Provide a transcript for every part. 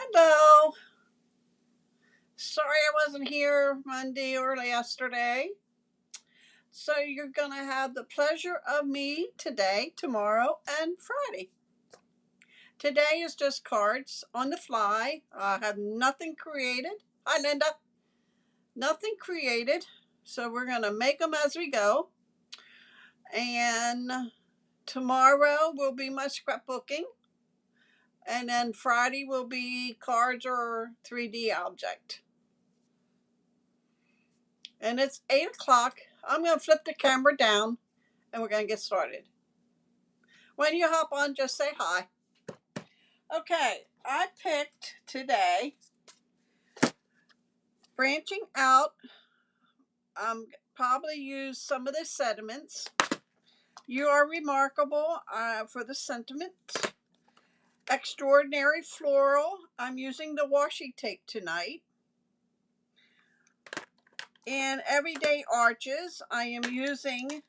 Hello. Sorry I wasn't here Monday or yesterday. So you're going to have the pleasure of me today, tomorrow, and Friday. Today is just cards on the fly. I have nothing created. Hi, Linda. Nothing created. So we're going to make them as we go. And tomorrow will be my scrapbooking. And then Friday will be cards or 3D object. And it's 8 o'clock. I'm going to flip the camera down and we're going to get started. When you hop on, just say hi. Okay, I picked today branching out. I'm probably use some of the sediments. You are remarkable for the sentiment. Extraordinary floral. I'm using the washi tape tonight. And everyday arches. I am using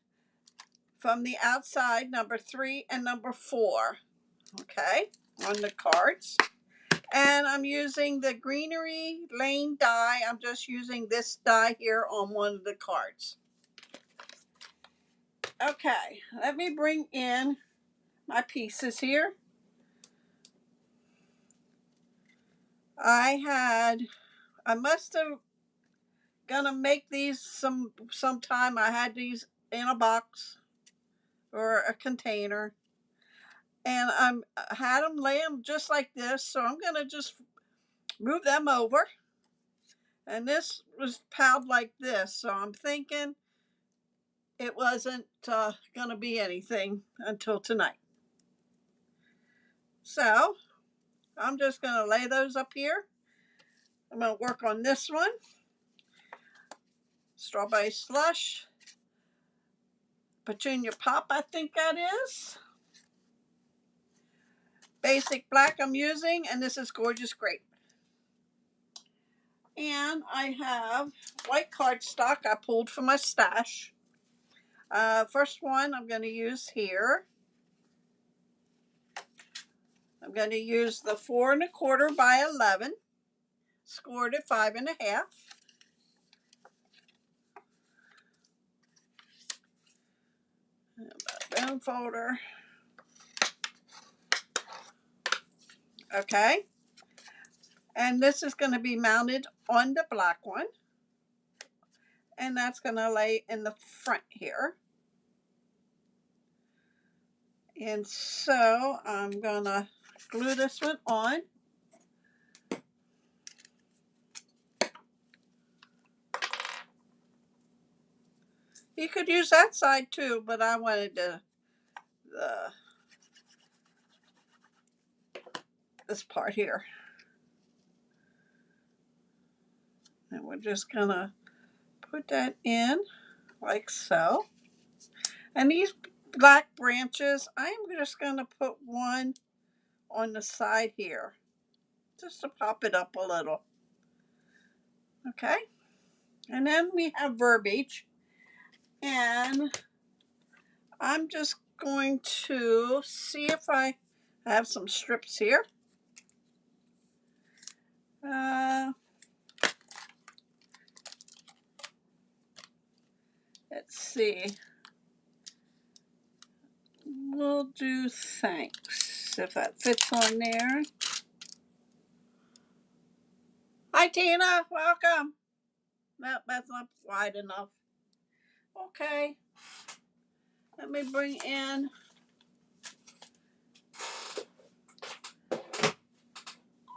from the outside number 3 and number 4. Okay, on the cards. And I'm using the Greenery Lane die. I'm just using this die here on one of the cards. Okay, let me bring in my pieces here. I must have gonna make these sometime. I had these in a box or a container. And I had them lay them just like this. So I'm gonna just move them over. And this was piled like this. So I'm thinking it wasn't going to be anything until tonight. So I'm just going to lay those up here. I'm going to work on this one. Strawberry slush. Petunia pop, I think that is. Basic black I'm using, and this is Gorgeous Grape. And I have white cardstock I pulled from my stash. First one I'm going to use here. I'm going to use the 4 1/4 by 11, scored at 5 1/2. Bone folder. Okay. And this is going to be mounted on the black one. And that's going to lay in the front here. And so I'm going to glue this one on. You could use that side too, but I wanted this part here. And we're just going to put that in like so. And these black branches, I'm just going to put one on the side here just to pop it up a little. Okay. And then we have verbiage. And I'm just going to see if I have some strips here. Let's see. We'll do thanks if that fits on there. Hi, Tina. Welcome. No, that's not wide enough. Okay. Let me bring in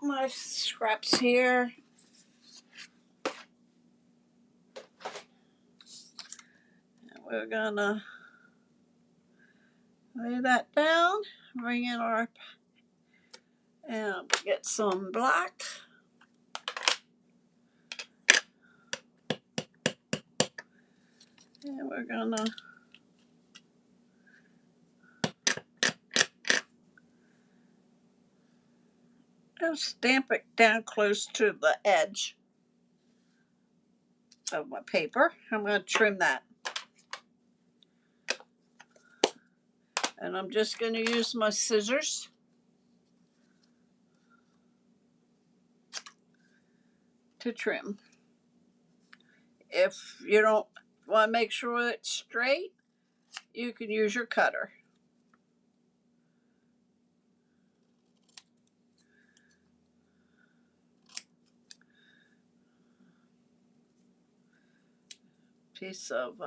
my scraps here. And we're gonna lay that down. Bring in our and get some black. And we're gonna stamp it down close to the edge of my paper. I'm going to trim that. And I'm just going to use my scissors. to trim. If you don't want to make sure it's straight, you can use your cutter. Piece of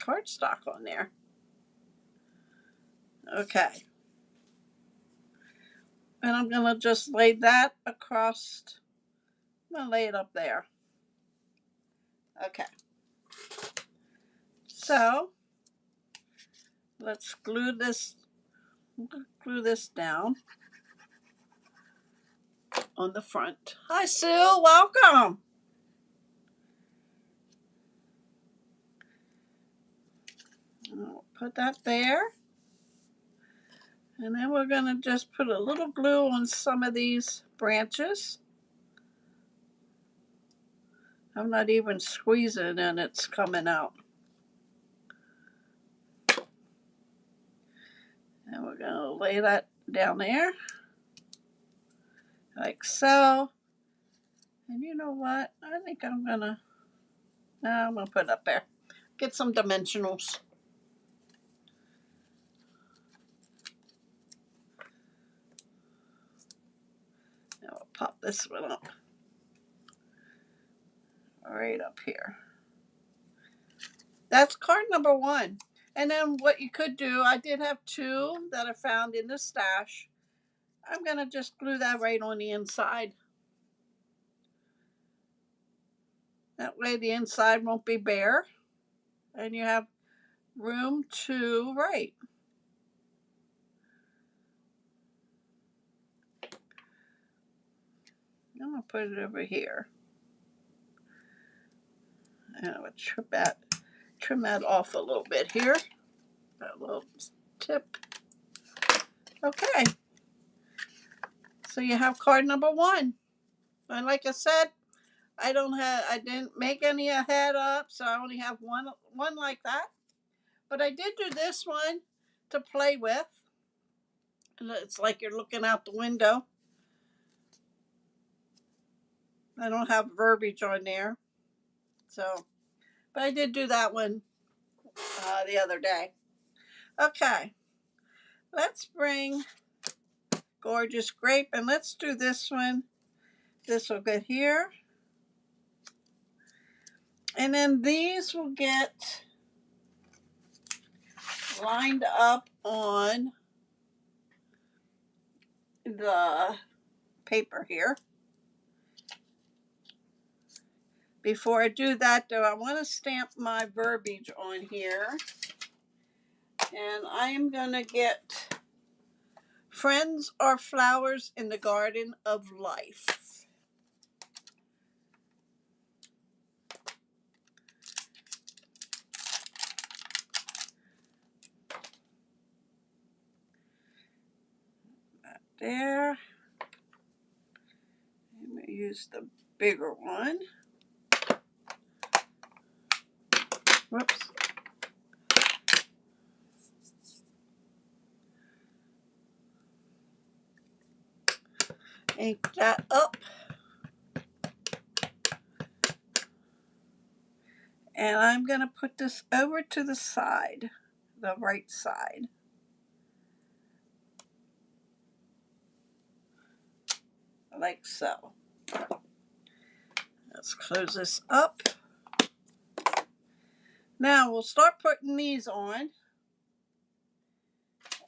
cardstock on there. Okay. And I'm going to just lay that across. I'm going to lay it up there. Okay. So let's glue this down on the front. Hi, Sue. Welcome. I'll put that there. And then we're going to just put a little glue on some of these branches. I'm not even squeezing and it's coming out. And we're going to lay that down there. Like so. And you know what? I think I'm going to put it up there. Get some dimensionals. Now we'll pop this one up. Right up here. That's card number 1. And then what you could do, I did have 2 that I found in the stash. I'm going to just glue that right on the inside. That way the inside won't be bare. And you have room to write. I'm going to put it over here. And I would trim that off a little bit here. That little tip. Okay. So you have card number 1. And like I said, I didn't make any ahead up, so I only have one like that. But I did do this one to play with. And it's like you're looking out the window. I don't have verbiage on there. So, but I did do that one the other day. Okay. Let's bring Gorgeous Grape and let's do this one. This will get here. And then these will get lined up on the paper here. Before I do that though, I want to stamp my verbiage on here. And I am going to get Friends are flowers in the garden of life. That there. I'm going to use the bigger one. Whoops. Ink that up. And I'm going to put this over to the side, the right side. Like so. Let's close this up. Now we'll start putting these on.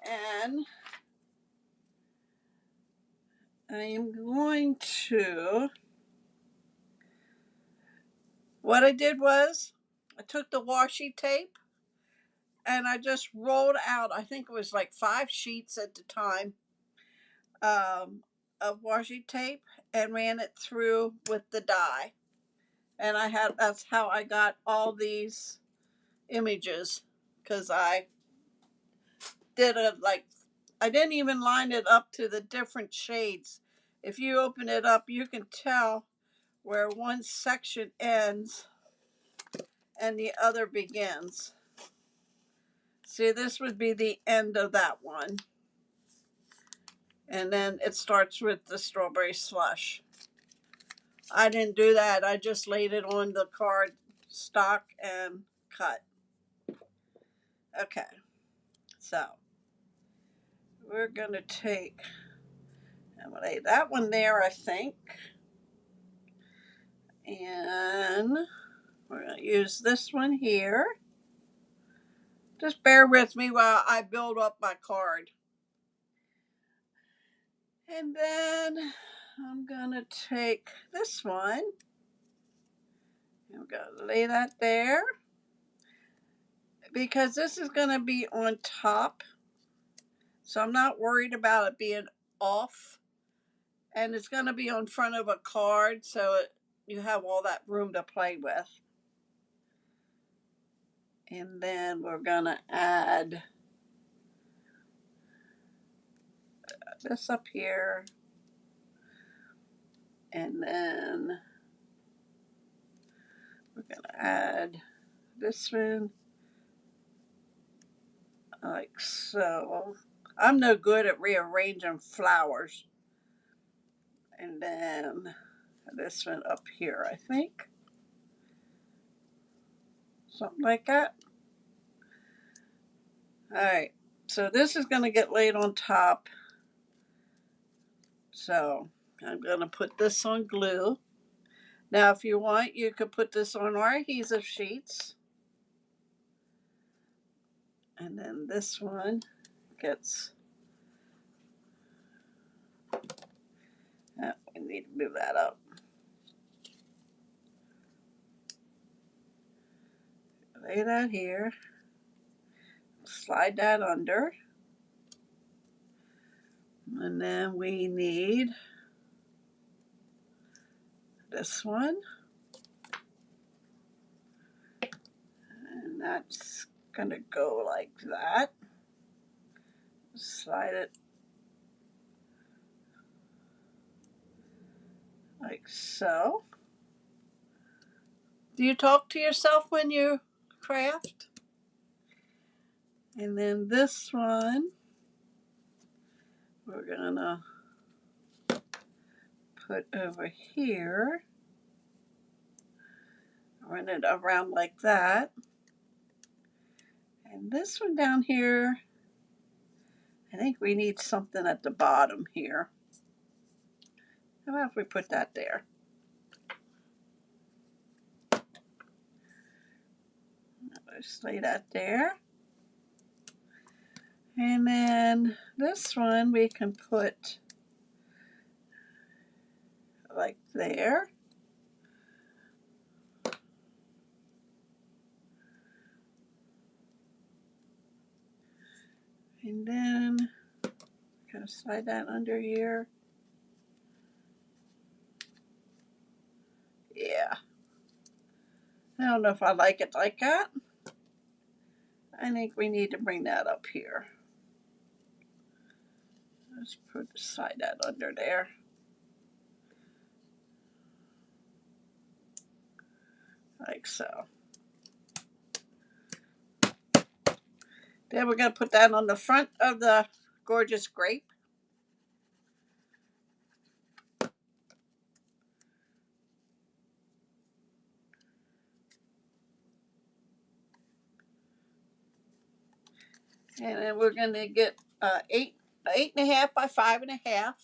And I am going to, what I did was I took the washi tape and I just rolled out, I think it was like 5 sheets at the time of washi tape and ran it through with the die. And that's how I got all these images, because I did I didn't even line it up to the different shades. If you open it up, you can tell where one section ends and the other begins. See, this would be the end of that one. And then it starts with the strawberry slush. I didn't do that. I just laid it on the card stock and cut. Okay, so we're gonna take, I'm gonna lay that one there, I think. And we're gonna use this one here. Just bear with me while I build up my card. And then I'm gonna take this one. I'm gonna lay that there because this is gonna be on top. So I'm not worried about it being off. And it's gonna be on front of a card so you have all that room to play with. And then we're gonna add this up here. And then we're gonna add this one like so. I'm no good at rearranging flowers. And then this one up here, I think. Something like that. All right, so this is gonna get laid on top. So I'm gonna put this on glue. Now, if you want, you could put this on our adhesive sheets. And then this one gets, we need to move that up. Lay that here. Slide that under. And then we need this one. And that's gonna go like that. Slide it like so. Do you talk to yourself when you craft? And then this one, we're gonna put over here. Run it around like that. And this one down here, I think we need something at the bottom here. How about if we put that there? Just lay that there. And then this one we can put like there. And then kind of slide that under here. Yeah. I don't know if I like it like that. I think we need to bring that up here. Let's slide that under there. Like so. Then we're going to put that on the front of the gorgeous grape. And then we're going to get 8.5 by 5.5.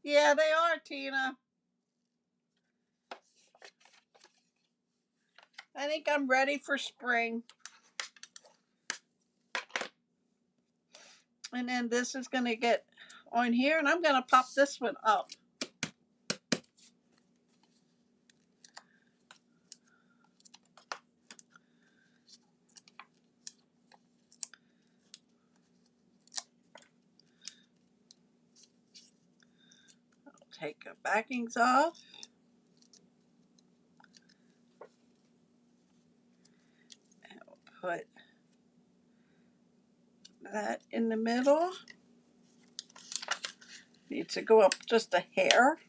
Yeah, they are, Tina. I think I'm ready for spring. And then this is going to get on here, and I'm going to pop this one up. I'll take the backings off. And we'll put that in the middle. Needs to go up just a hair.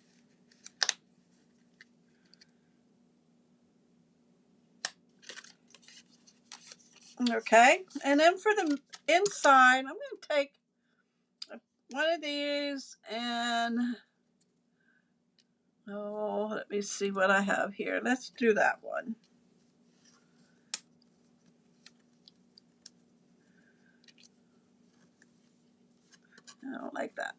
Okay, and then for the inside, I'm going to take one of these and Oh, let me see what I have here. Let's do that one. I don't like that.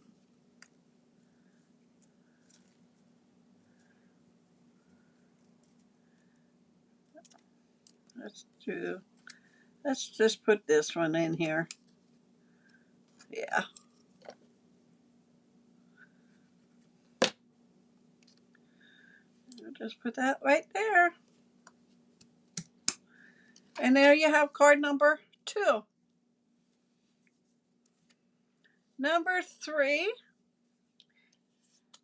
Let's just put this one in here. Yeah. I'll just put that right there. And there you have card number 2. Number 3,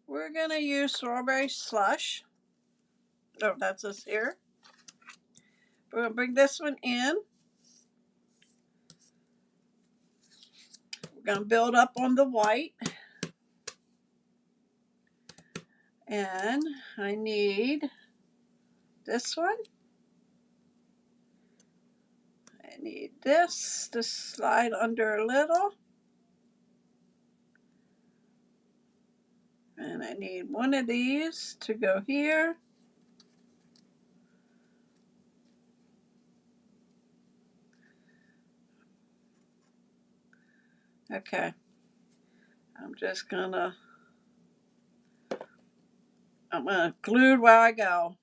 we're going to use strawberry slush. Oh, that's us here. We're going to bring this one in. We're going to build up on the white. And I need this one. I need this to slide under a little. And I need one of these to go here. Okay. I'm gonna glue where I go.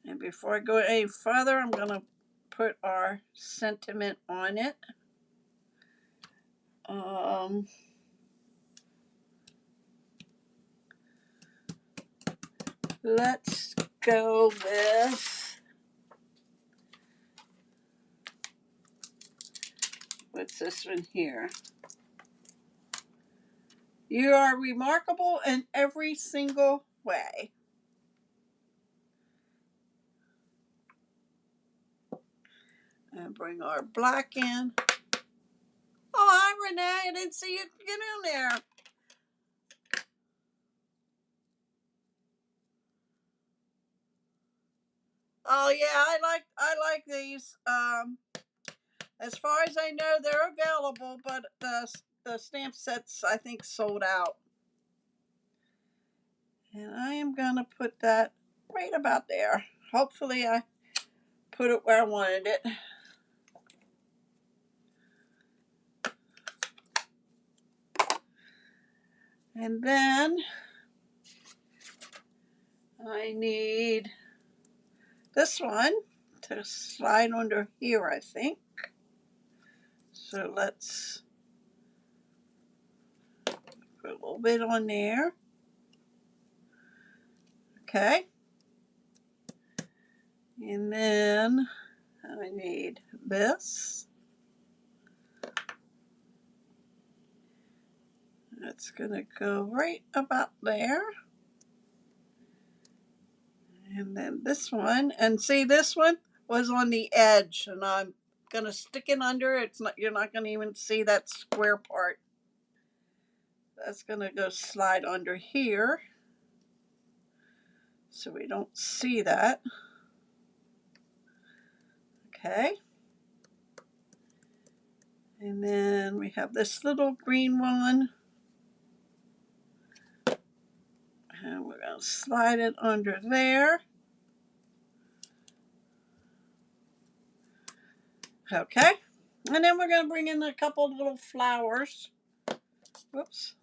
And before I go any further, I'm gonna put our sentiment on it. Let's go with, what's this one here? You are remarkable in every single way. And bring our black in. Oh, hi Renee, I didn't see you get in there. Oh yeah, I like these. As far as I know, they're available, but the stamp sets I think sold out. And I am gonna put that right about there. Hopefully I put it where I wanted it. And then I need this one to slide under here, I think. So let's put a little bit on there. Okay. And then I need this. That's gonna go right about there. And then this one, and see this one was on the edge, and I'm gonna stick it under. It's not, you're not gonna even see that square part. That's gonna go slide under here, so we don't see that. Okay. And then we have this little green one. And we're gonna slide it under there. Okay. And then we're gonna bring in a couple of little flowers. Whoops.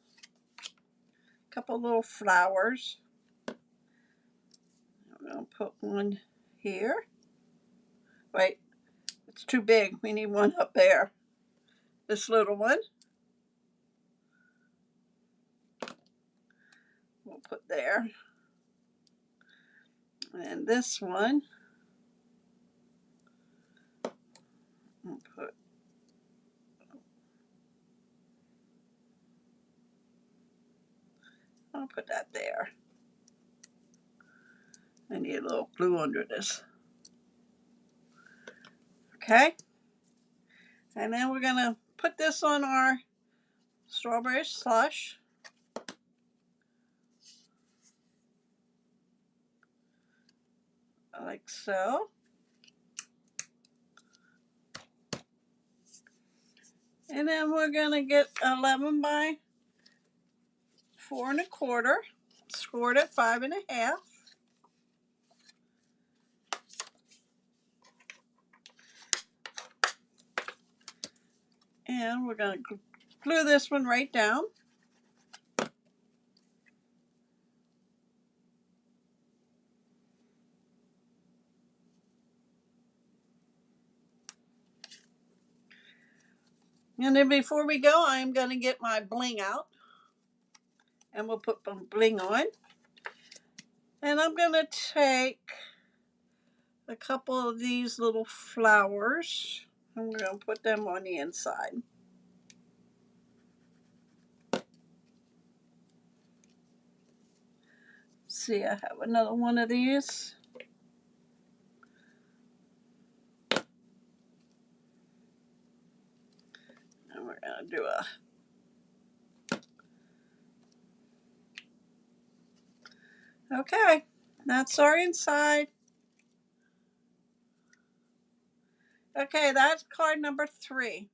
A couple little flowers. I'm gonna put one here. Wait, it's too big. We need one up there. This little one. We'll put there. And this one. I'll put that there. I need a little glue under this. Okay. And then we're gonna put this on our strawberry slush. Like so. And then we're gonna get 11 by 4 1/4, scored at 5 1/2. And we're gonna glue this one right down. And then before we go, I'm gonna get my bling out. And we'll put some bling on. And I'm gonna take a couple of these little flowers. I'm gonna put them on the inside. See, I have another one of these. And we're gonna do a okay, that's our inside. Okay, that's card number 3.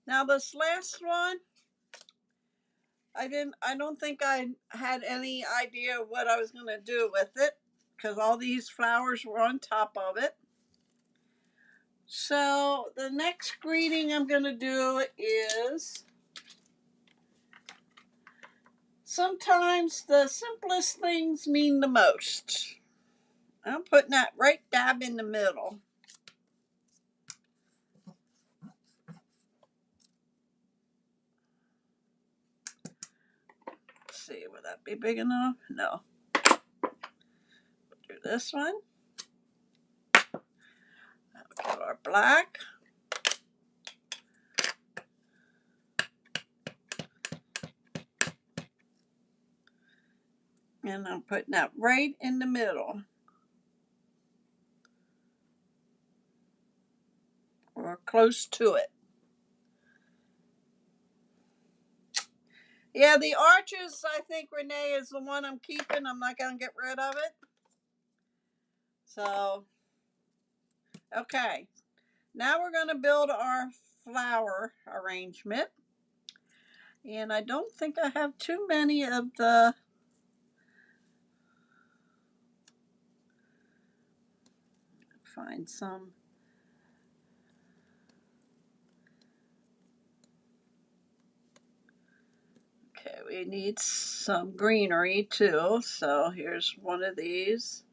Now this last one, I don't think I had any idea what I was gonna do with it because all these flowers were on top of it. So the next greeting I'm gonna do is sometimes the simplest things mean the most. I'm putting that right dab in the middle. Let's see, would that be big enough? No. We'll do this one. We'll get our black. And I'm putting that right in the middle. Or close to it. Yeah, the arches, I think Renee is the one I'm keeping. I'm not going to get rid of it. So, okay. Now we're going to build our flower arrangement. And I don't think I have too many of the find some. Okay, we need some greenery too. So here's one of these.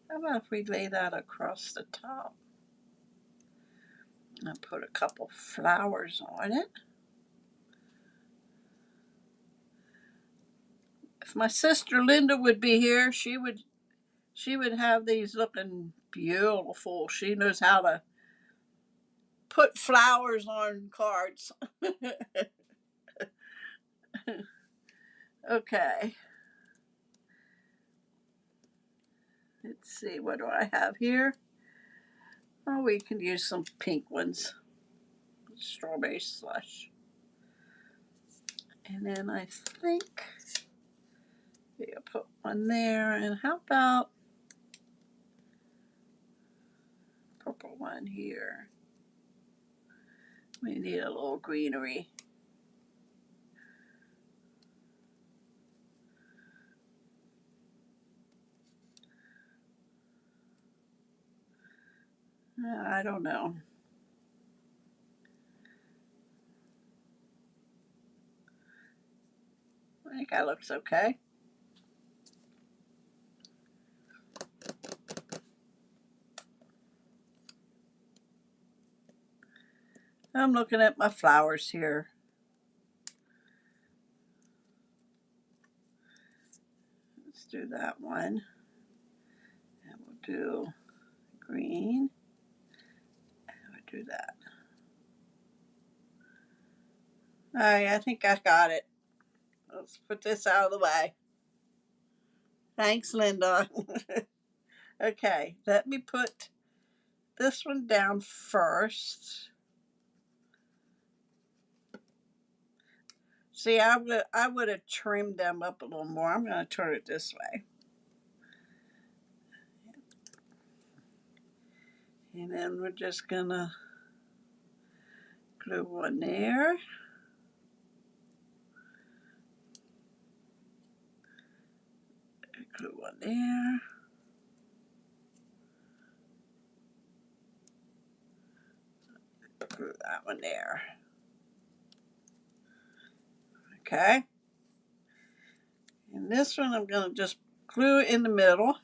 How about if we lay that across the top? And put a couple flowers on it. If my sister Linda would be here, she would have these looking beautiful. She knows how to put flowers on cards. Okay. Let's see, what do I have here? Oh, we can use some pink ones. Strawberry slush. And then I think we'll put one there. And how about purple one here? We need a little greenery. I don't know. I think that looks okay. I'm looking at my flowers here. Let's do that one. And we'll do green. And we'll do that. All right, I think I got it. Let's put this out of the way. Thanks, Linda. Okay, let me put this one down first. See, I would have trimmed them up a little more. I'm going to turn it this way. And then we're just gonna glue one there. Glue one there. Glue that one there. Okay. And this one I'm gonna just glue in the middle.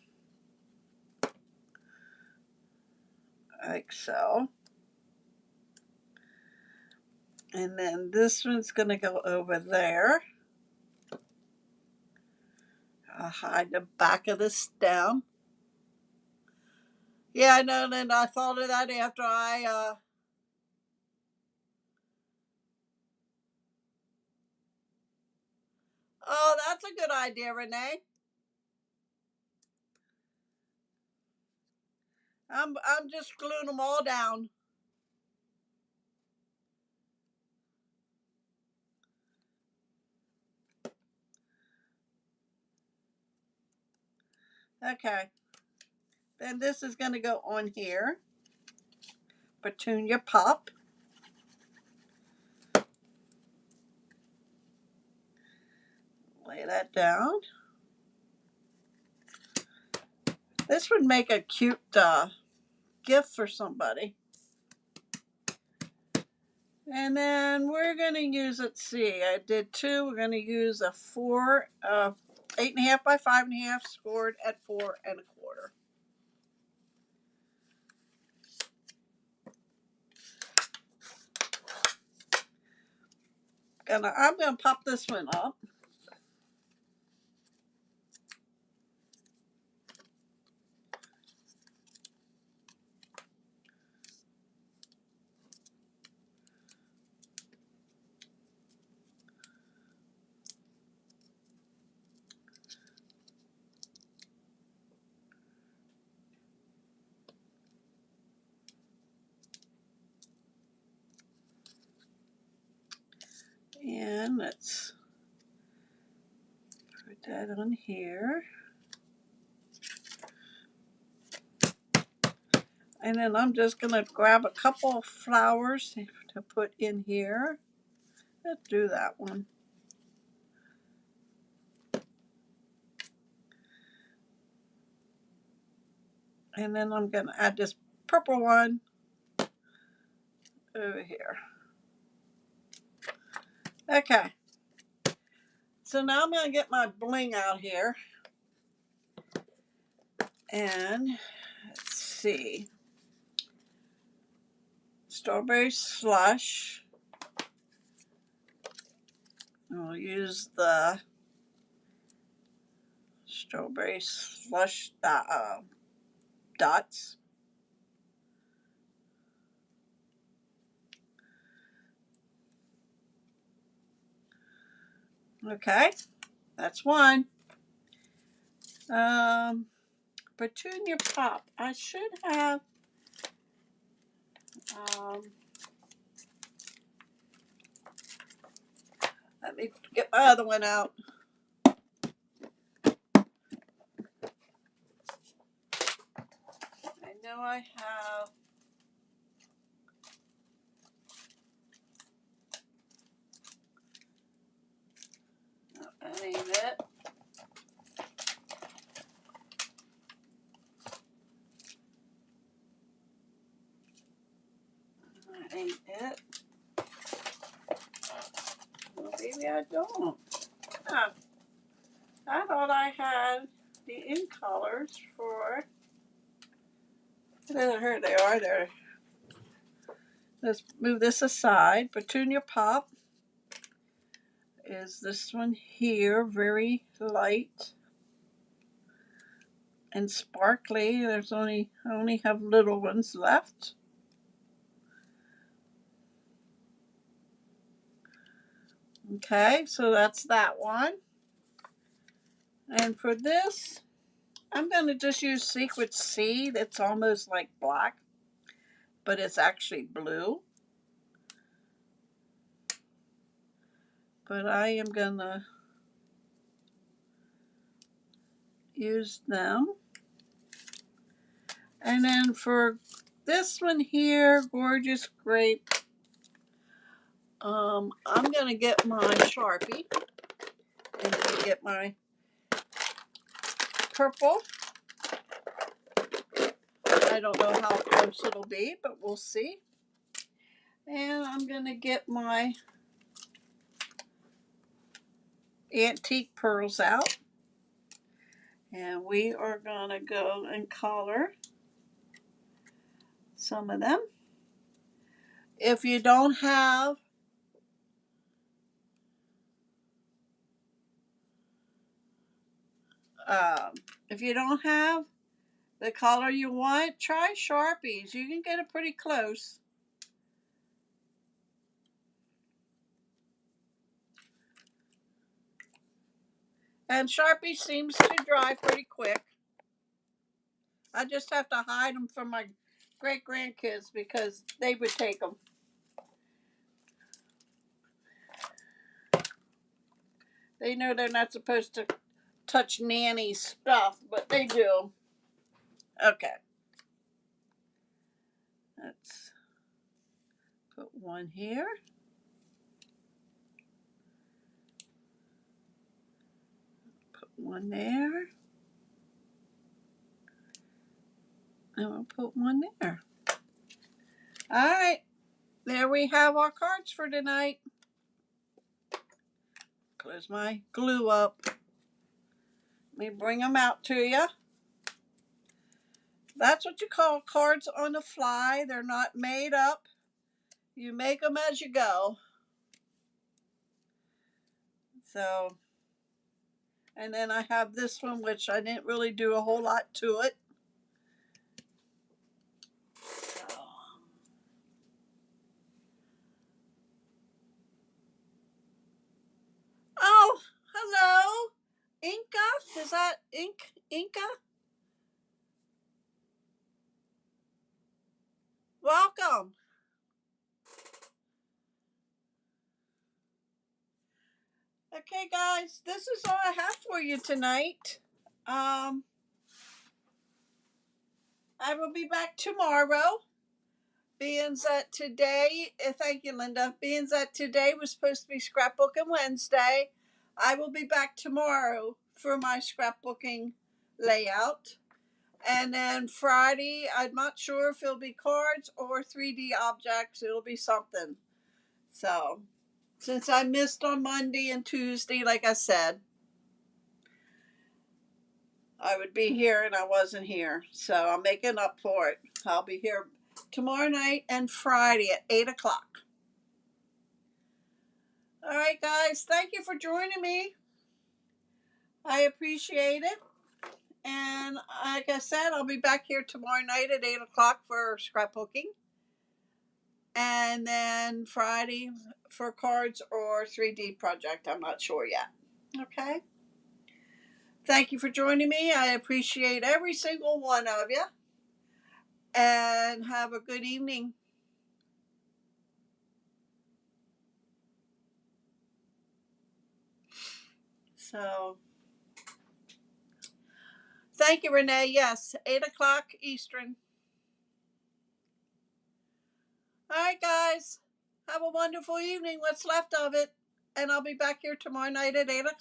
Like so. And then this one's gonna go over there. I'll hide the back of the stem. Yeah, I know, and I thought of that after oh, that's a good idea, Renee. I'm just gluing them all down. Okay. Then this is going to go on here. Petunia pop. Lay that down. This would make a cute gift for somebody. And then we're going to use, let's see, I did two. We're going to use a 8.5 by 5.5 scored at 4 1/4. I'm gonna pop this one up. And let's put that on here. And then I'm just gonna grab a couple of flowers to put in here. Let's do that one. And then I'm gonna add this purple one over here. Okay. So now I'm gonna get my bling out here. And let's see. Strawberry slush. We'll use the strawberry slush dots. Okay, that's one. Petunia pop. I should have. Let me get my other one out. I know I have. No, that ain't it. That ain't it. Well, maybe I don't. Huh. I thought I had the ink colors for. Here they are. There. Let's move this aside. Petunia pop is this one here, very light and sparkly. I only have little ones left. Okay, so that's that one. And for this, I'm going to just use Secret Sea. That's almost like black, but it's actually blue. But I am going to use them. And then for this one here, Gorgeous Grape. I'm going to get my Sharpie and then get my purple. I don't know how close it'll be, but we'll see. And I'm going to get my antique pearls out. And we are going to go and color some of them. If you don't have the color you want, try Sharpies. You can get it pretty close. And Sharpie seems to dry pretty quick. I just have to hide them from my great grandkids because they would take them. They know they're not supposed to touch Nanny's stuff, but they do. Okay. Let's put one here. Put one there. And we'll put one there. All right. There we have our cards for tonight. Close my glue up. Let me bring them out to you. That's what you call cards on the fly. They're not made up. You make them as you go. So, and then I have this one, which I didn't really do a whole lot to it. So. Oh, hello. Inca? Is that Inca? Welcome. Okay, guys, this is all I have for you tonight. I will be back tomorrow. Being that today, thank you, Linda. Being that today was supposed to be scrapbooking Wednesday, I will be back tomorrow for my scrapbooking layout. And then Friday, I'm not sure if it'll be cards or 3D objects. It'll be something. So, since I missed on Monday and Tuesday, like I said, I would be here and I wasn't here. So I'm making up for it. I'll be here tomorrow night and Friday at 8 o'clock. All right, guys. Thank you for joining me. I appreciate it. And like I said, I'll be back here tomorrow night at 8 o'clock for scrapbooking. And then Friday for cards or 3D project. I'm not sure yet. Okay. Thank you for joining me. I appreciate every single one of you. And have a good evening. So, thank you, Renee. Yes, 8 o'clock Eastern. All right, guys. Have a wonderful evening. What's left of it. And I'll be back here tomorrow night at 8 o'clock.